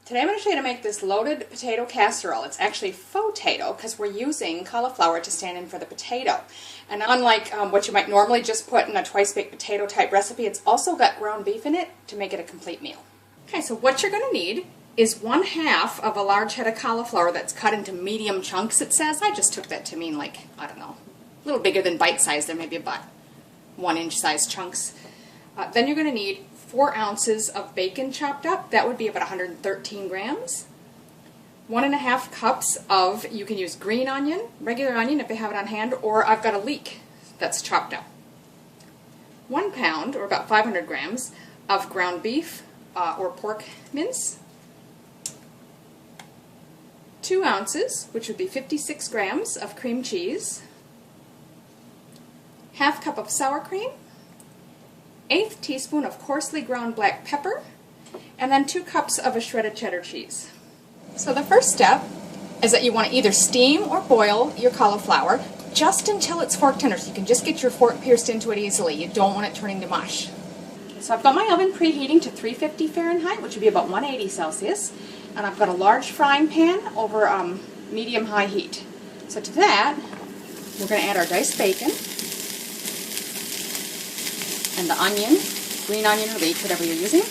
Today I'm going to show you how to make this loaded potato casserole. It's actually faux potato because we're using cauliflower to stand in for the potato. And unlike what you might normally just put in a twice-baked potato type recipe, it's also got ground beef in it to make it a complete meal. Okay, so what you're going to need is 1/2 of a large head of cauliflower that's cut into medium chunks, it says. I just took that to mean like, I don't know, a little bigger than bite size. There may be about 1-inch size chunks. Then you're going to need 4 ounces of bacon chopped up. That would be about 113 grams. 1½ cups of, you can use green onion, regular onion if you have it on hand, or I've got a leek that's chopped up. 1 pound, or about 500 grams, of ground beef or pork mince. 2 ounces, which would be 56 grams of cream cheese. 1/2 cup of sour cream. 1/8 teaspoon of coarsely ground black pepper, and then 2 cups of a shredded cheddar cheese. So the first step is that you want to either steam or boil your cauliflower just until it's fork tender, so you can just get your fork pierced into it easily. You don't want it turning to mush. So I've got my oven preheating to 350 Fahrenheit, which would be about 180 Celsius, and I've got a large frying pan over medium-high heat. So to that, we're going to add our diced bacon and the onion, green onion or leek, whatever you're using.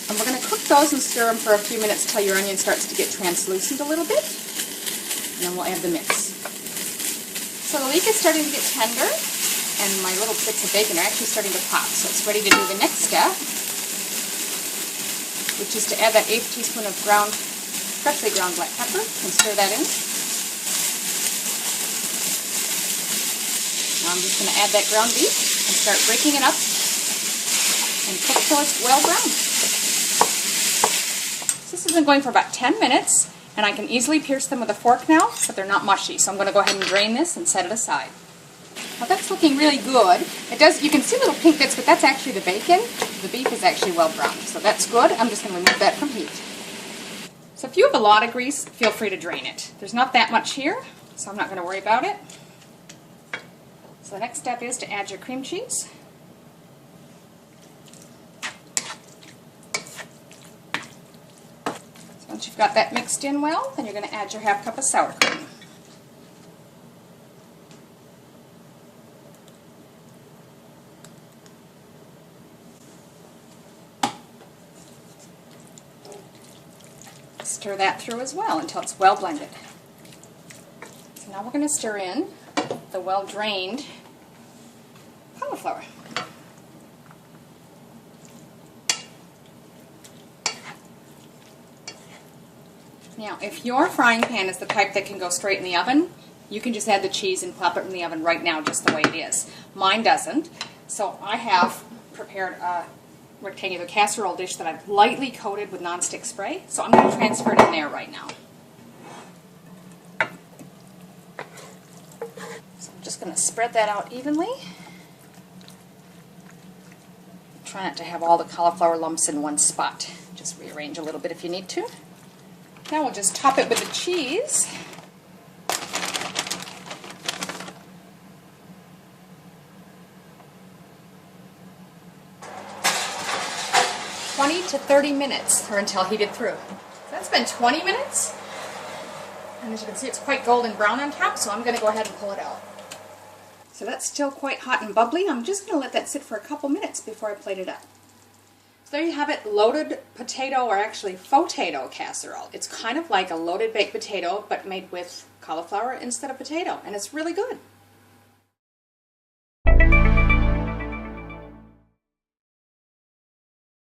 And we're going to cook those and stir them for a few minutes till your onion starts to get translucent a little bit. And then we'll add the mix. So the leek is starting to get tender, and my little bits of bacon are actually starting to pop. So it's ready to do the next step, which is to add that 1/8 teaspoon of freshly ground black pepper and stir that in. Now I'm just going to add that ground beef and start breaking it up and cook till it's well browned. So this has been going for about 10 minutes, and I can easily pierce them with a fork now, but they're not mushy. So I'm going to go ahead and drain this and set it aside. Now that's looking really good. You can see little pink bits, but that's actually the bacon. The beef is actually well browned, so that's good. I'm just going to remove that from heat. So if you have a lot of grease, feel free to drain it. There's not that much here, so I'm not going to worry about it. So the next step is to add your cream cheese. So once you've got that mixed in well, then you're going to add your 1/2 cup of sour cream. Stir that through as well until it's well blended. So now we're going to stir in the well-drained cauliflower. Now, if your frying pan is the type that can go straight in the oven, you can just add the cheese and plop it in the oven right now just the way it is. Mine doesn't, so I have prepared a rectangular casserole dish that I've lightly coated with nonstick spray, so I'm going to transfer it in there right now. So I'm just going to spread that out evenly. Try not to have all the cauliflower lumps in one spot. Just rearrange a little bit if you need to. Now we'll just top it with the cheese. To 30 minutes, or until heated through. So that's been 20 minutes, and as you can see, it's quite golden brown on top, so I'm going to go ahead and pull it out. So that's still quite hot and bubbly. I'm just going to let that sit for a couple minutes before I plate it up. So there you have it, loaded potato, or actually faux potato casserole. It's kind of like a loaded baked potato, but made with cauliflower instead of potato, and it's really good.